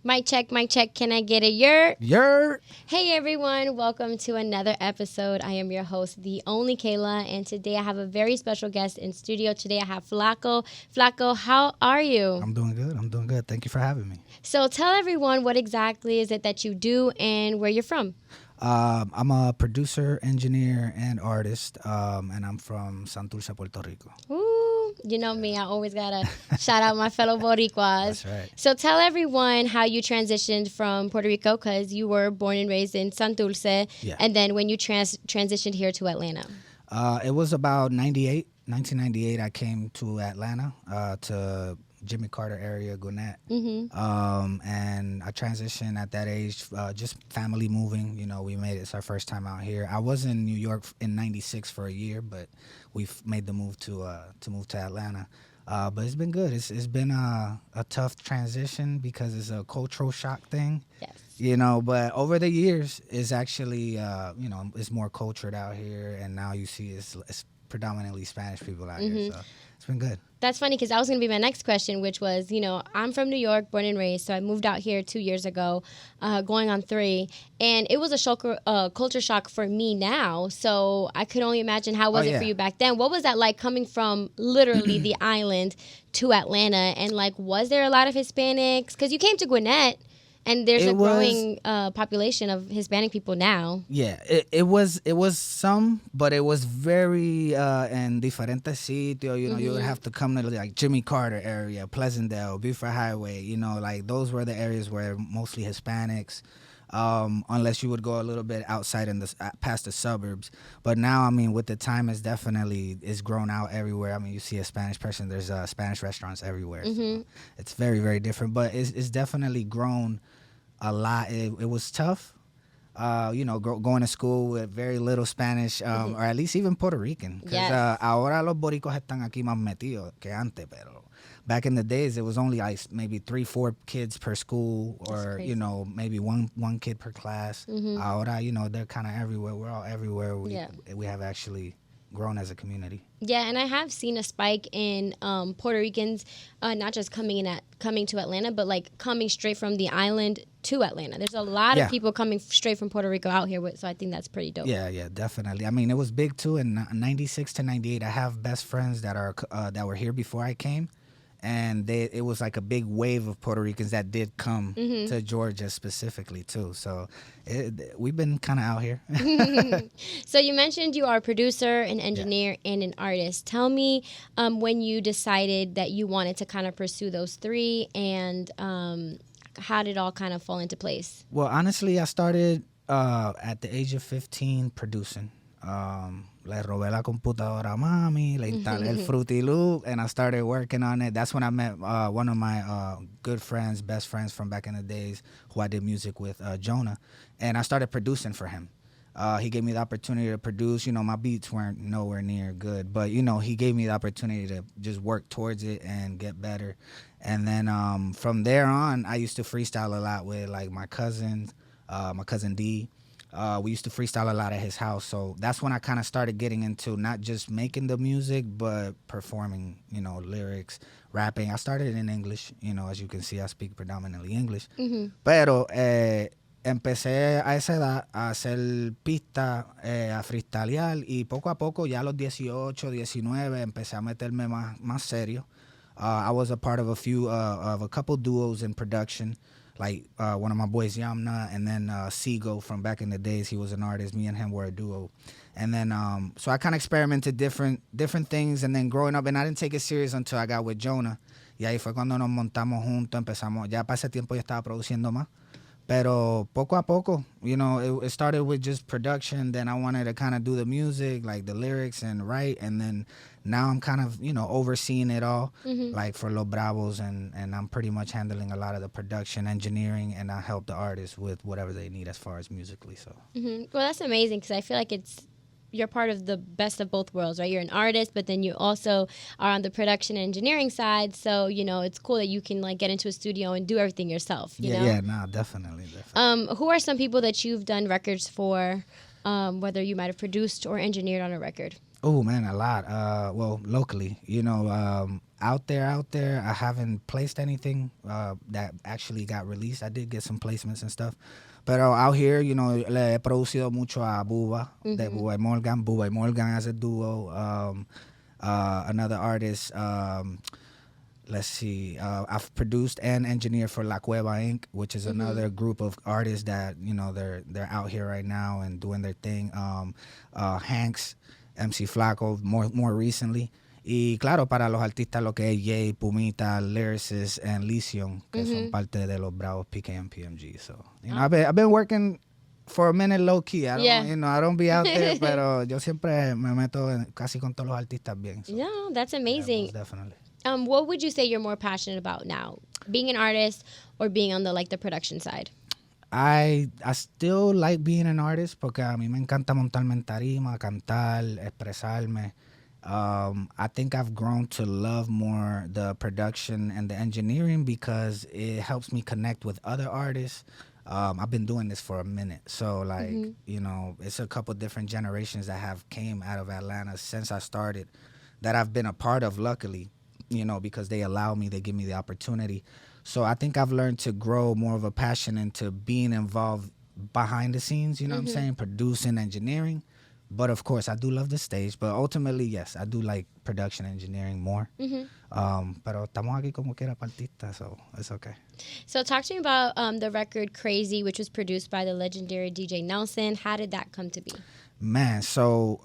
Mic check, mic check. Can I get a yurt? Yurt. Hey everyone, welcome to another episode. I am your host, the only Kayla, and today I have a very special guest in studio. Today I have Flaco. Flaco, how are you? I'm doing good. Thank you for having me. So tell everyone what exactly is it that you do and where you're from. I'm a producer, engineer, and artist, and I'm from Santurce, Puerto Rico. Ooh, you know me, I always gotta shout out my fellow Boricuas. That's right. So tell everyone how you transitioned from Puerto Rico, because you were born and raised in Santurce, and then when you transitioned here to Atlanta. It was about 1998, I came to Atlanta, to Jimmy Carter area, Gwinnett. And I transitioned at that age, just family moving. You know, we made it. It's our first time out here. I was in New York in '96 for a year, but we've made the move to move to Atlanta. But it's been good. It's been a tough transition because it's a cultural shock thing. Yes. You know, but over the years, it's actually, it's more cultured out here. And now you see it's predominantly Spanish people out here. So it's been good. That's funny because that was going to be my next question, which was, I'm from New York, born and raised, so I moved out here 2 years ago, going on 3, and it was a culture shock for me now, so I could only imagine how was it for you back then. What was that like coming from literally the island to Atlanta, and was there a lot of Hispanics? Because you came to Gwinnett, and there's a growing population of Hispanic people now. Yeah, it was some, but it was very en diferentes sitios. You know, you would have to come to like Jimmy Carter area, Pleasantdale, Beaufort Highway. Those were the areas where mostly Hispanics. Unless you would go a little bit outside in past the suburbs. But now, I mean, with the time, it's grown out everywhere. I mean, you see a Spanish person, there's Spanish restaurants everywhere. So it's very, very different. But it's definitely grown a lot. It was tough, going to school with very little Spanish, or at least even Puerto Rican. Because ahora los boricos están aquí más metidos que antes, pero back in the days, it was only like maybe 3-4 kids per school, or maybe one kid per class. Ahora, they're kind of everywhere. We're all everywhere. We have actually grown as a community. Yeah, and I have seen a spike in Puerto Ricans, not just coming to Atlanta, but coming straight from the island to Atlanta. There's a lot of people coming straight from Puerto Rico out here, so I think that's pretty dope. Yeah, definitely. I mean, it was big too in '96 to '98. I have best friends that were here before I came. And it was like a big wave of Puerto Ricans that did come to Georgia specifically too. So we've been kind of out here. So you mentioned you are a producer, an engineer, and an artist. Tell me when you decided that you wanted to kind of pursue those 3, and how did it all kind of fall into place? Well, honestly, I started at the age of 15 producing. Le robé la computadora a mami, le instalé el Fruity Loop, and I started working on it. That's when I met one of my good friends, best friends from back in the days, who I did music with, Jonah, and I started producing for him. He gave me the opportunity to produce. My beats weren't nowhere near good, but, he gave me the opportunity to just work towards it and get better. And then from there on, I used to freestyle a lot with, my cousins, my cousin D. We used to freestyle a lot at his house, so that's when I kind of started getting into not just making the music, but performing, lyrics, rapping. I started in English, as you can see, I speak predominantly English. Pero empecé a esa edad a hacer pistas, a freestylear, y poco a poco, ya a los 18, 19, empecé a meterme más serio. I was a part of a couple duos in production. One of my boys, Yamna, and then Seago from back in the days. He was an artist. Me and him were a duo. And then, so I kind of experimented different things. And then growing up, and I didn't take it serious until I got with Jonah. Y ahí fue cuando nos montamos juntos, empezamos. Ya para ese tiempo yo estaba produciendo más. Pero poco a poco, it started with just production. Then I wanted to kind of do the music, like the lyrics and write. And then now I'm kind of, overseeing it all, for Los Bravos. And I'm pretty much handling a lot of the production, engineering, and I help the artists with whatever they need as far as musically. So. Well, that's amazing because I feel like you're part of the best of both worlds, right? You're an artist, but then you also are on the production and engineering side. So, it's cool that you can get into a studio and do everything yourself. Yeah, definitely. Who are some people that you've done records for, whether you might have produced or engineered on a record? Oh man, a lot. Well, locally, out there, I haven't placed anything that actually got released. I did get some placements and stuff. Pero out here, le he producido mucho a Buba, de Buba y Morgan. Buba y Morgan as a duo. Another artist, let's see, I've produced and engineered for La Cueva Inc., which is another group of artists that, they're out here right now and doing their thing. Hanks, MC Flaco, more recently. Y claro, para los artistas lo que es Jay, Pumita, Lyricist, and Lysion, que son parte de los Bravos PKM PMG. So, I've been working for a minute low key. I don't, I don't be out there, pero yo siempre me meto casi con todos los artistas bien. So, yeah, that's amazing. Yeah, most definitely. What would you say you're more passionate about now, being an artist or being on the production side? I still like being an artist porque a mí me encanta montarme en tarima, cantar, expresarme. I think I've grown to love more the production and the engineering because it helps me connect with other artists. I've been doing this for a minute. So, it's a couple different generations that have came out of Atlanta since I started that I've been a part of, luckily, because they allow me, they give me the opportunity. So I think I've learned to grow more of a passion into being involved behind the scenes, you know what I'm saying? Producing, engineering. But of course, I do love the stage. But ultimately, yes, I do like production engineering more. Pero estamos aquí como quiera partista, so it's okay. So talk to me about the record Crazy, which was produced by the legendary DJ Nelson. How did that come to be? Man, so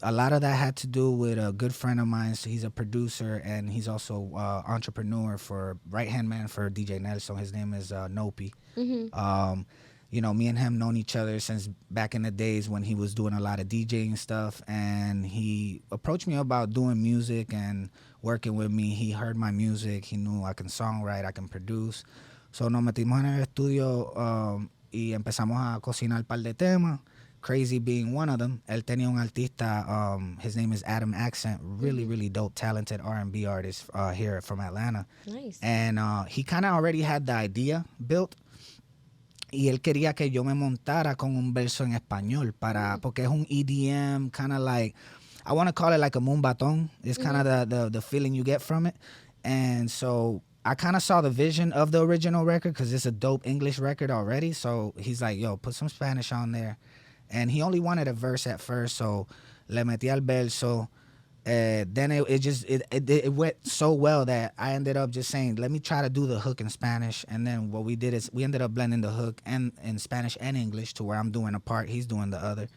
a lot of that had to do with a good friend of mine. So he's a producer and he's also entrepreneur for right-hand man for DJ Nelson. His name is Nopi. Me and him known each other since back in the days when he was doing a lot of DJing stuff, and he approached me about doing music and working with me. He heard my music. He knew I can songwrite, I can produce. So nos metimos en el estudio y empezamos a cocinar un par de temas. Crazy being one of them. Él tenía un artista, his name is Adam Accent, really dope, talented R&B artist here from Atlanta. Nice. And he kind of already had the idea built. Y él quería que yo me montara con un verso en español porque es un EDM, kind of like, I want to call it like a moonbaton. It's kind of the feeling you get from it. And so I kind of saw the vision of the original record because it's a dope English record already. So he's like, yo, put some Spanish on there. And he only wanted a verse at first, so le metí al verso. Then it went so well that I ended up just saying, let me try to do the hook in Spanish. And then what we did is we ended up blending the hook in Spanish and English to where I'm doing a part, he's doing the other.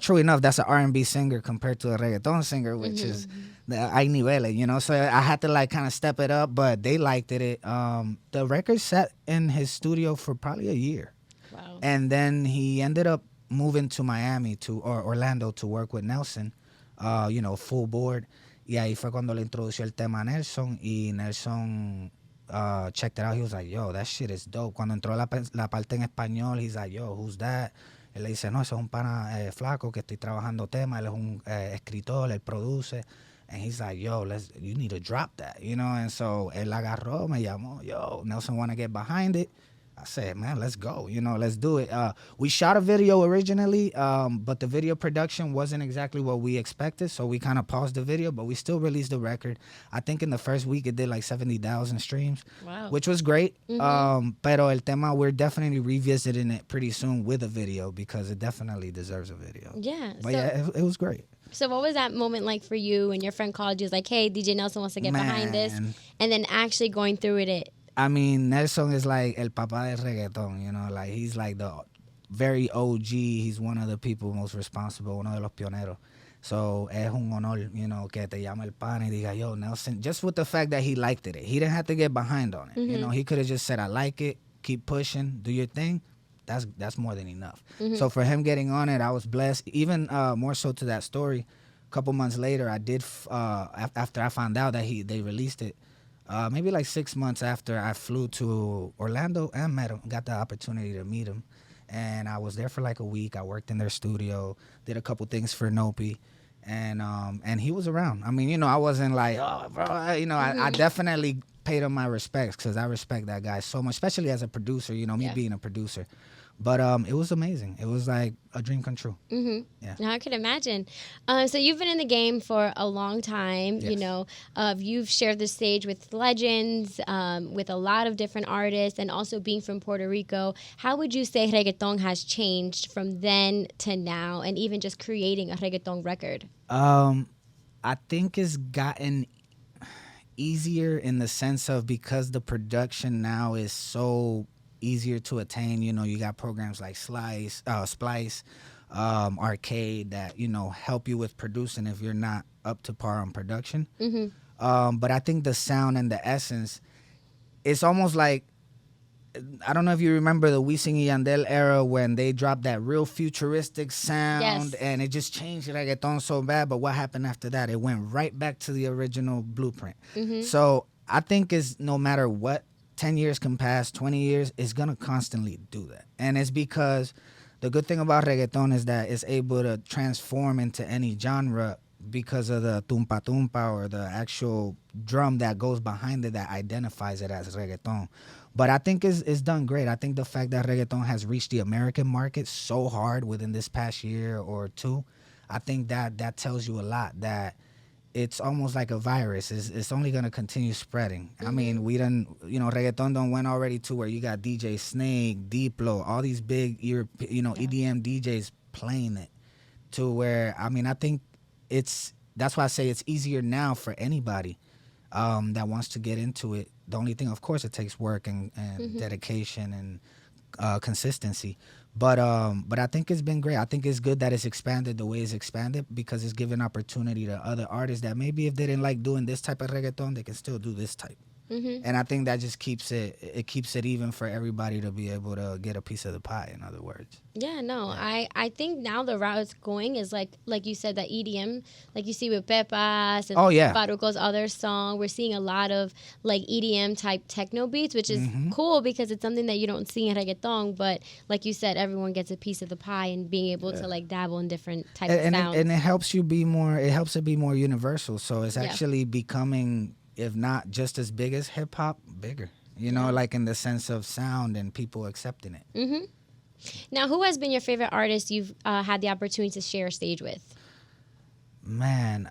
True enough, that's an R&B singer compared to a reggaeton singer, which is hay niveles, so I had to kind of step it up, but they liked it. The record sat in his studio for probably a year. Wow. And then he ended up moving to Miami or Orlando to work with Nelson. Full board. Y ahí fue cuando le introdució el tema a Nelson. Y Nelson checked it out. He was like, yo, that shit is dope. Cuando entró la parte en español, he's like, yo, who's that? Él le dice, no, ese es un pana flaco que estoy trabajando tema. Él es un escritor, él produce. And he's like, yo, you need to drop that, And so él agarró, me llamó, yo, Nelson want to get behind it. I said, man, let's go. Let's do it. We shot a video originally, but the video production wasn't exactly what we expected. So we kind of paused the video, but we still released the record. I think in the first week it did like 70,000 streams, wow, which was great. Pero el tema, we're definitely revisiting it pretty soon with a video because it definitely deserves a video. Yeah. But it was great. So what was that moment like for you when your friend called you, was like, hey, DJ Nelson wants to get behind this? And then actually going through it. I mean, Nelson is like el papá del reggaeton, he's like the very OG. He's one of the people most responsible, uno de los pioneros. So es un honor, que te llame el pan y diga, yo, Nelson, just with the fact that he liked it. He didn't have to get behind on it. He could have just said, I like it, keep pushing, do your thing. That's more than enough. So for him getting on it, I was blessed. Even more so to that story, a couple months later, I did, after I found out that they released it, maybe like 6 months after, I flew to Orlando and met him, got the opportunity to meet him. And I was there for like a week. I worked in their studio, did a couple things for Nopi. And he was around. I mean, I wasn't like, oh, bro, I definitely paid him my respects because I respect that guy so much, especially as a producer, me being a producer. But it was amazing. It was like a dream come true. Yeah. Now I can imagine. So you've been in the game for a long time. You Yes. know, you've shared the stage with legends, with a lot of different artists, and also being from Puerto Rico. How would you say reggaeton has changed from then to now, and even just creating a reggaeton record? I think it's gotten easier in the sense of because the production now is so easier to attain. You know, you got programs like Splice, Arcade that help you with producing if you're not up to par on production. But I think the sound and the essence, it's almost like, I don't know if you remember the Wisin y Yandel era when they dropped that real futuristic sound. Yes. And it just changed reggaeton so bad. But what happened after that? It went right back to the original blueprint. So I think it's no matter what, 10 years can pass, 20 years, it's going to constantly do that. And it's because the good thing about reggaeton is that it's able to transform into any genre because of the tumpa tumpa or the actual drum that goes behind it that identifies it as reggaeton. But I think it's done great. I think the fact that reggaeton has reached the American market so hard within this past year or two, I think that tells you a lot, that it's almost like a virus. It's only going to continue spreading. I mean, we done, reggaeton done went already to where you got DJ Snake, Diplo, all these big, EDM DJs playing it, to where, I mean, I think that's why I say it's easier now for anybody that wants to get into it. The only thing, of course, it takes work and dedication and consistency. But I think it's been great. I think it's good that it's expanded the way it's expanded, because it's given opportunity to other artists that maybe if they didn't like doing this type of reggaeton, they can still do this type. And I think that just keeps it even for everybody to be able to get a piece of the pie, in other words. Yeah, no, I think now the route it's going is like you said, that EDM, like you see with Pepas and Faruco's other song. We're seeing a lot of like EDM type techno beats, which is cool because it's something that you don't see in reggaeton. But like you said, everyone gets a piece of the pie, and being able to like dabble in different types of sounds. And it helps you be more. It helps it be more universal. So it's actually becoming, if not just as big as hip hop, bigger. Like in the sense of sound and people accepting it. Now, who has been your favorite artist you've had the opportunity to share a stage with? Man,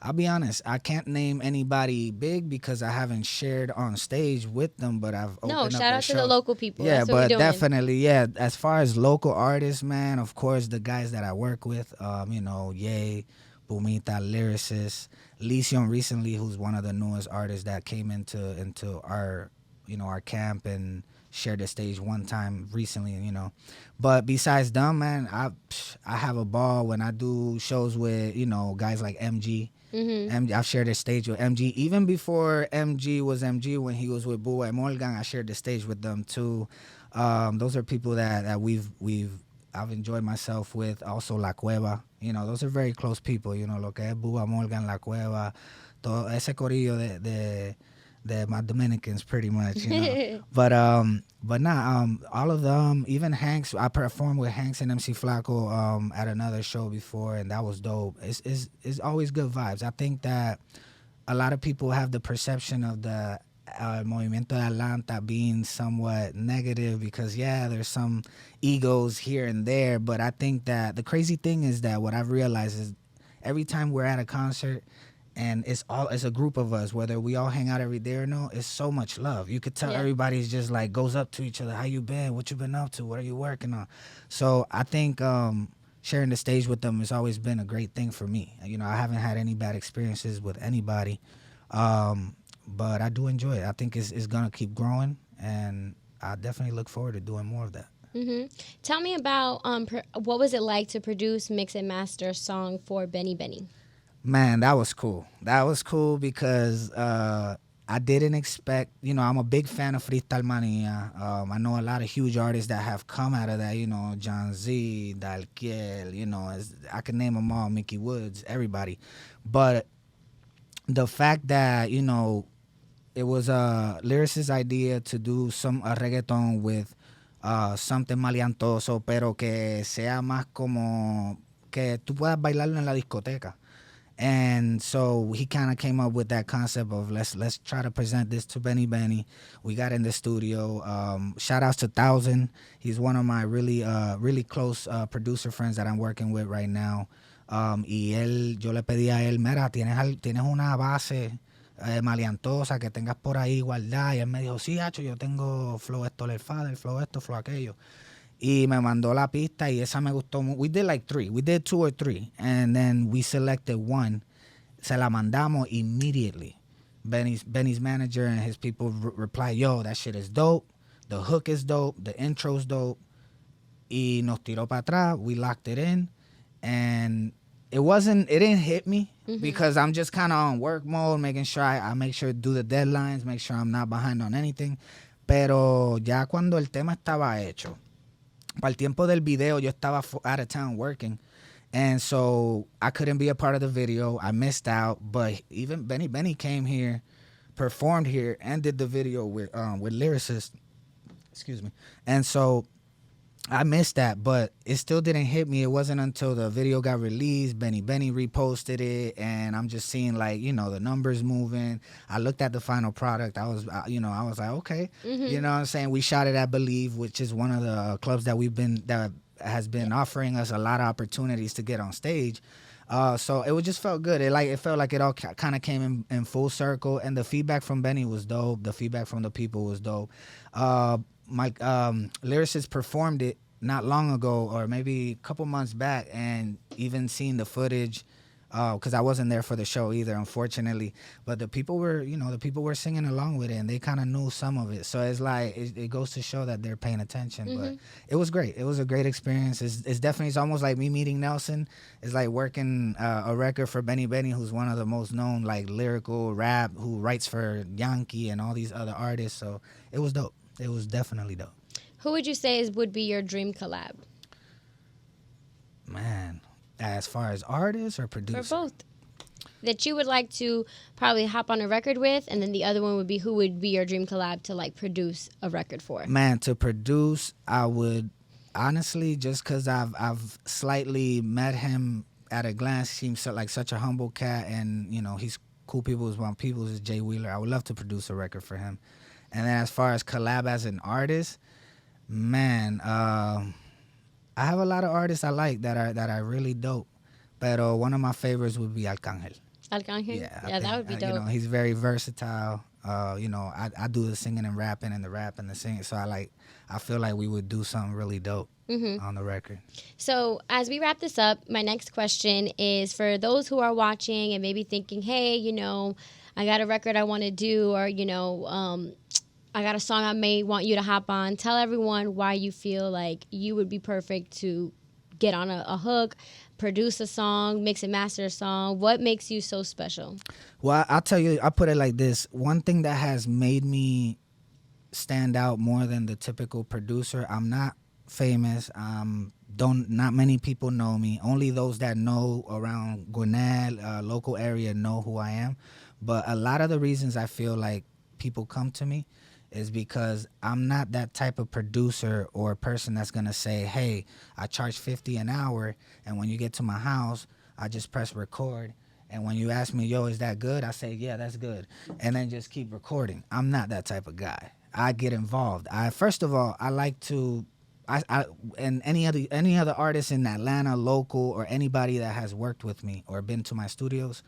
I'll be honest. I can't name anybody big because I haven't shared on stage with them, but I've opened up shout out to the local people. Yeah, That's what but definitely, as far as local artists, man, of course, the guys that I work with, Ye, Bumita, lyricist, Lision recently, who's one of the newest artists that came into our our camp and shared the stage one time recently, But besides them, man, I have a ball when I do shows with guys like MG. I've shared the stage with MG even before MG was MG. When he was with Bua and Morgan, I shared the stage with them too. Those are people that I've enjoyed myself with. Also La Cueva, those are very close people. Lo que es Bua, Morgan, La Cueva, todo ese corillo de my Dominicans, pretty much. But all of them, even Hanks. I performed with Hanks and MC Flaco at another show before, and that was dope. It's always good vibes. I think that a lot of people have the perception of the Movimiento de Atlanta being somewhat negative because there's some egos here and there, but I think that the crazy thing is that what I've realized is every time we're at a concert and it's a group of us, whether we all hang out every day or no, it's so much love. You could tell everybody's just like goes up to each other. How you been? What you been up to? What are you working on? So I think sharing the stage with them has always been a great thing for me. I haven't had any bad experiences with anybody. But I do enjoy it. I think it's going to keep growing, and I definitely look forward to doing more of that. Tell me about what was it like to produce, mix, and master a song for Benny Benny? Man, that was cool. That was cool because I didn't expect, I'm a big fan of Freestyle Mania. I know a lot of huge artists that have come out of that, John Z, Dalkiel, I can name them all, Mickey Woods, everybody. But the fact that, it was a lyricist's idea to do a reggaeton with something maleantoso, pero que sea más como que tú puedas bailarlo en la discoteca. And so he kind of came up with that concept of let's try to present this to Benny Benny. We got in the studio. Shout outs to Thousand. He's one of my really close producer friends that I'm working with right now. Y yo le pedí a él, mira, tienes una base maleantosa que tengas por ahí guardada. Y él me dijo, sí, hacho, yo tengo flow esto, el father, flow esto, flow aquello. Y me mandó la pista y esa me gustó. We did like 3. We did 2 or 3. And then we selected one. Se la mandamos immediately. Benny's manager and his people replied, yo, that shit is dope. The hook is dope. The intro's dope. Y nos tiró para atrás. We locked it in. And it didn't hit me because I'm just kind of on work mode, making sure I make sure to do the deadlines, make sure I'm not behind on anything. Pero ya cuando el tema estaba hecho, para el tiempo del video, yo estaba out of town working. And so I couldn't be a part of the video. I missed out. But even Benny came here, performed here, and did the video with lyricists. Excuse me. And so I missed that, but it still didn't hit me. It wasn't until the video got released, Benny reposted it, and I'm just seeing like, the numbers moving. I looked at the final product. I was like, okay. You know what I'm saying? We shot it at Believe, which is one of the clubs that has been offering us a lot of opportunities to get on stage. So it just felt good. It felt like it all kind of came in full circle, and the feedback from Benny was dope. The feedback from the people was dope. My lyricist performed it not long ago, or maybe a couple months back, and even seeing the footage, because I wasn't there for the show either, unfortunately. But the people were singing along with it, and they kind of knew some of it. So it's like it goes to show that they're paying attention. But it was great. It was a great experience. It's almost like me meeting Nelson. It's like working a record for Benny, who's one of the most known like lyrical rap, who writes for Yankee and all these other artists. So it was dope. It was definitely dope. Who would you say would be your dream collab? Man, as far as artists or producers? For both. That you would like to probably hop on a record with, and then the other one would be who would be your dream collab to like produce a record for? Man, to produce, I would honestly, just because I've slightly met him at a glance. He seems like such a humble cat, and he's cool people's one people's is Jay Wheeler. I would love to produce a record for him. And then as far as collab as an artist, man, I have a lot of artists I like that are really dope. But one of my favorites would be Arcángel. Arcángel? Yeah, that would be dope. He's very versatile. I do the singing and rapping and the rap and the singing. So I feel like we would do something really dope on the record. So as we wrap this up, my next question is for those who are watching and maybe thinking, hey, I got a record I want to do, or, I got a song I may want you to hop on. Tell everyone why you feel like you would be perfect to get on a hook, produce a song, mix and master a song. What makes you so special? Well, I'll tell you, I'll put it like this. One thing that has made me stand out more than the typical producer, I'm not famous. Not many people know me. Only those that know around Gwinnett, local area, know who I am. But a lot of the reasons I feel like people come to me is because I'm not that type of producer or person that's going to say, hey, I charge $50 an hour, and when you get to my house, I just press record. And when you ask me, yo, is that good? I say, yeah, that's good. And then just keep recording. I'm not that type of guy. I get involved. First of all, I like to, and any other artist in Atlanta, local, or anybody that has worked with me or been to my studios,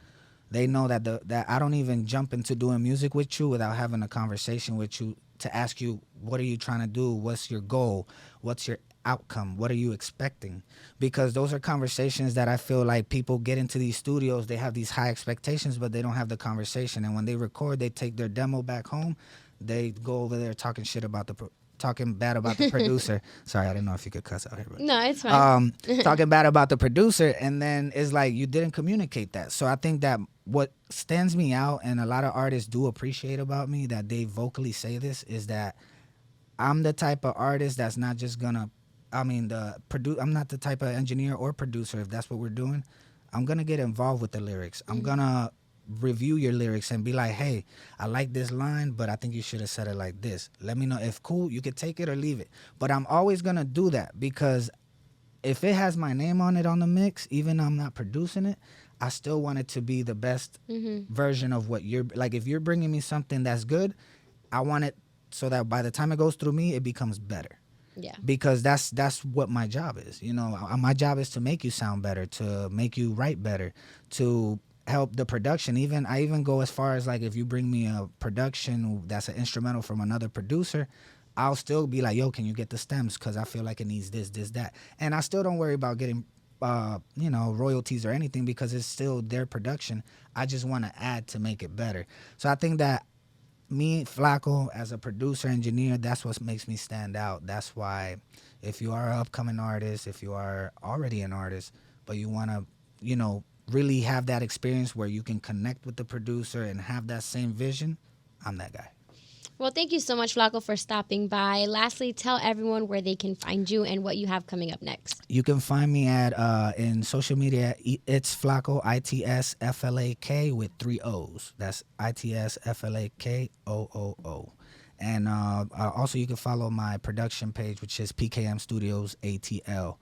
they know that I don't even jump into doing music with you without having a conversation with you to ask you, what are you trying to do? What's your goal? What's your outcome? What are you expecting? Because those are conversations that I feel like people get into these studios, they have these high expectations, but they don't have the conversation. And when they record, they take their demo back home, they go over there talking bad about the producer. Sorry, I didn't know if you could cuss out here. But, no, it's fine. Talking bad about the producer, and then it's like you didn't communicate that. So I think that what stands me out, and a lot of artists do appreciate about me, that they vocally say this, is that I'm the type of artist that's not just gonna, I'm not the type of engineer or producer, if that's what we're doing. I'm gonna get involved with the lyrics. I'm gonna review your lyrics and be like, hey, I like this line, but I think you should have said it like this. Let me know. If cool, you could take it or leave it. But I'm always gonna do that, because if it has my name on it on the mix, even though I'm not producing it, I still want it to be the best version of what you're like. If you're bringing me something that's good, I want it so that by the time it goes through me, it becomes better. Yeah. Because that's what my job is. You know, my job is to make you sound better, to make you write better, to help the production. I even go as far as like if you bring me a production that's an instrumental from another producer, I'll still be like, yo, can you get the stems? Because I feel like it needs this, that. And I still don't worry about getting, royalties or anything because it's still their production. I just want to add to make it better. So I think that me, Flaco, as a producer, engineer, that's what makes me stand out. That's why if you are an upcoming artist, if you are already an artist, but you want to, really have that experience where you can connect with the producer and have that same vision, I'm that guy. Well, thank you so much, Flaco, for stopping by. Lastly, tell everyone where they can find you and what you have coming up next. You can find me at in social media. It's Flaco, ITSFLAK with 3 O's. That's ITSFLAKOOO. And also you can follow my production page, which is PKM Studios ATL.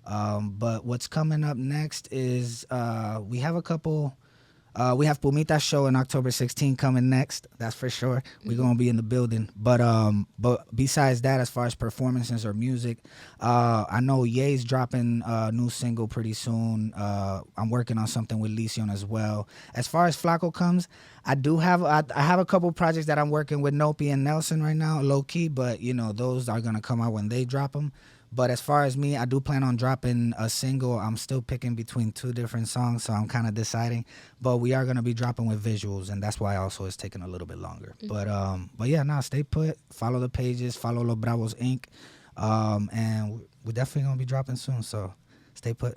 But what's coming up next is we have a couple. We have Pumita's show on October 16th coming next. That's for sure. We're gonna be in the building. But besides that, as far as performances or music, I know Ye's dropping a new single pretty soon. I'm working on something with Lision as well. As far as Flaco comes, I have a couple projects that I'm working with Nopi and Nelson right now, low key. But those are gonna come out when they drop them. But as far as me, I do plan on dropping a single. I'm still picking between 2 different songs, so I'm kind of deciding. But we are going to be dropping with visuals, and that's why also it's taking a little bit longer. But yeah, stay put. Follow the pages. Follow Los Bravos Inc. And we're definitely going to be dropping soon, so stay put.